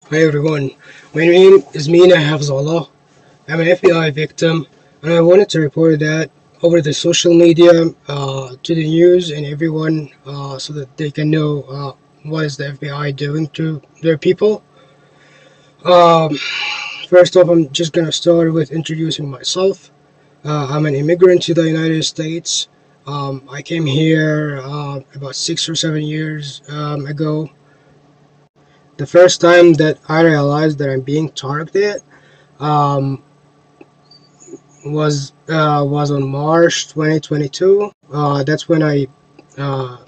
Hi everyone, my name is Mina Hafzallah. I'm an FBI victim, and I wanted to report that over the social media to the news and everyone so that they can know what is the FBI doing to their people. Um, First off, I'm just gonna start with introducing myself. I'm an immigrant to the United States. I came here about 6 or 7 years ago. The first time that I realized that I'm being targeted um, was on March 2022. That's when I uh,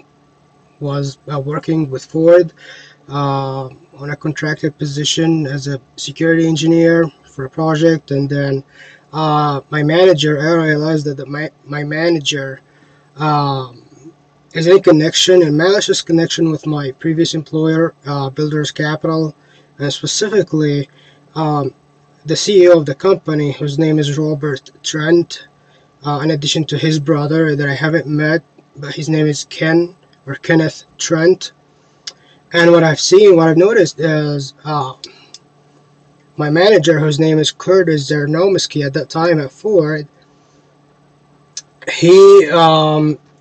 was working with Ford on a contracted position as a security engineer for a project, and then my manager. I realized that my manager um, is in connection and malicious connection with my previous employer, Builders Capital, and specifically. The CEO of the company, whose name is Robert Trent, in addition to his brother that I haven't met, but his name is Ken or Kenneth Trent. And what I've noticed is my manager, whose name is Curtis Zernomsky at that time at Ford, he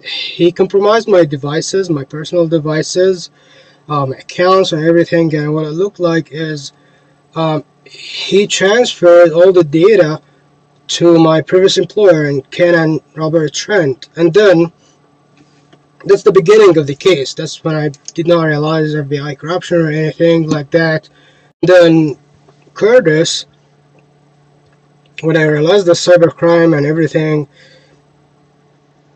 he compromised my devices, my personal devices, accounts, and everything. And what it looked like is he transferred all the data to my previous employer and Ken and Robert Trent. And then that's the beginning of the case. That's when I did not realize FBI corruption or anything like that. Then Curtis, when I realized the cybercrime and everything,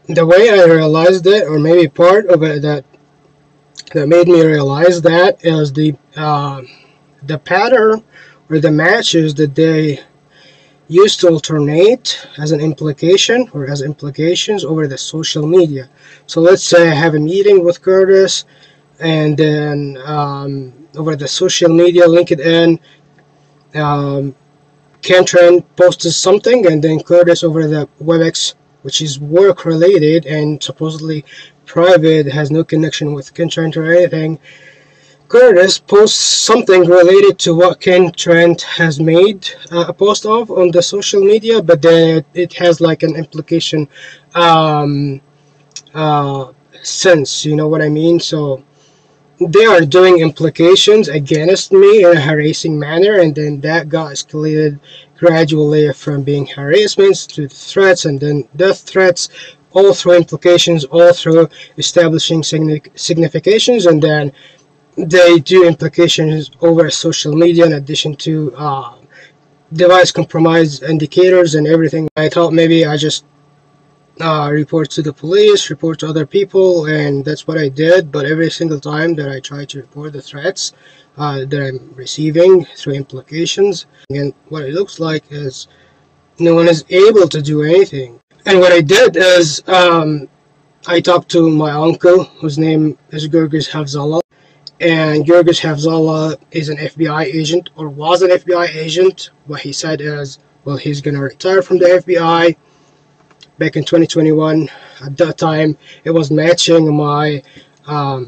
the way I realized it, or maybe part of it that made me realize that, is the pattern or the matches that they used to alternate as an implication or as implications over the social media. So let's say I have a meeting with Curtis, and then over the social media, LinkedIn, Kentran posts something, and then Curtis over the WebEx, which is work related and supposedly private, has no connection with Kentran or anything. Curtis posts something related to what Ken Trent has made a post of on the social media, but then it has like an implication um, sense, you know what I mean? So they are doing implications against me in a harassing manner, and then that got escalated gradually from being harassments to threats, and then death threats, all through implications, all through establishing significations, and then they do implications over social media in addition to device compromise indicators and everything. I thought maybe I just report to the police, report to other people, and that's what I did. But every single time that I try to report the threats that I'm receiving through implications, and what it looks like is no one is able to do anything. And what I did is I talked to my uncle, whose name is Gurgis Hafzallah. And Gurgis Hafzallah is an FBI agent, or was an FBI agent. What he said is, well, he's going to retire from the FBI back in 2021. At that time, it was matching my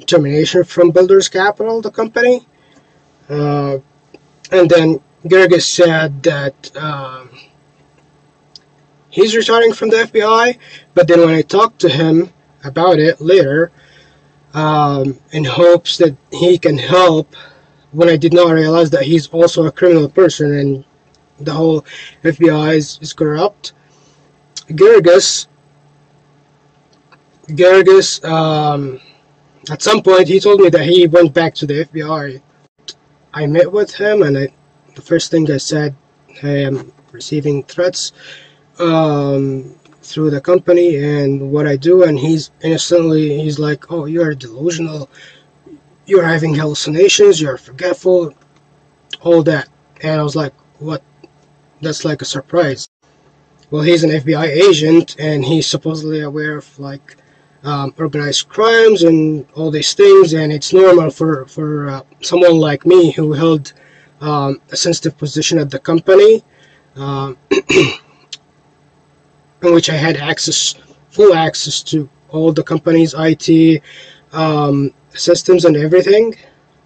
termination from Builders Capital, the company. And then Gurgis said that he's retiring from the FBI. But then when I talked to him about it later, in hopes that he can help, when I did not realize that he's also a criminal person and the whole FBI is corrupt. Gurgis, at some point he told me that he went back to the FBI. I met with him, and the first thing I said, hey, I'm receiving threats through the company and what I do, and he's like, oh, you're delusional, you're having hallucinations, you're forgetful, all that. And I was like, what? That's like a surprise. Well, he's an FBI agent, and he's supposedly aware of like organized crimes and all these things, and it's normal for someone like me who held a sensitive position at the company, in which I had full access to all the company's IT systems and everything,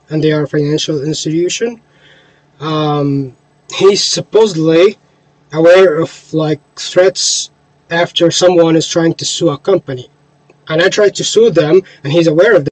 and they are a financial institution. He's supposedly aware of like threats after someone is trying to sue a company, and I tried to sue them, and he's aware of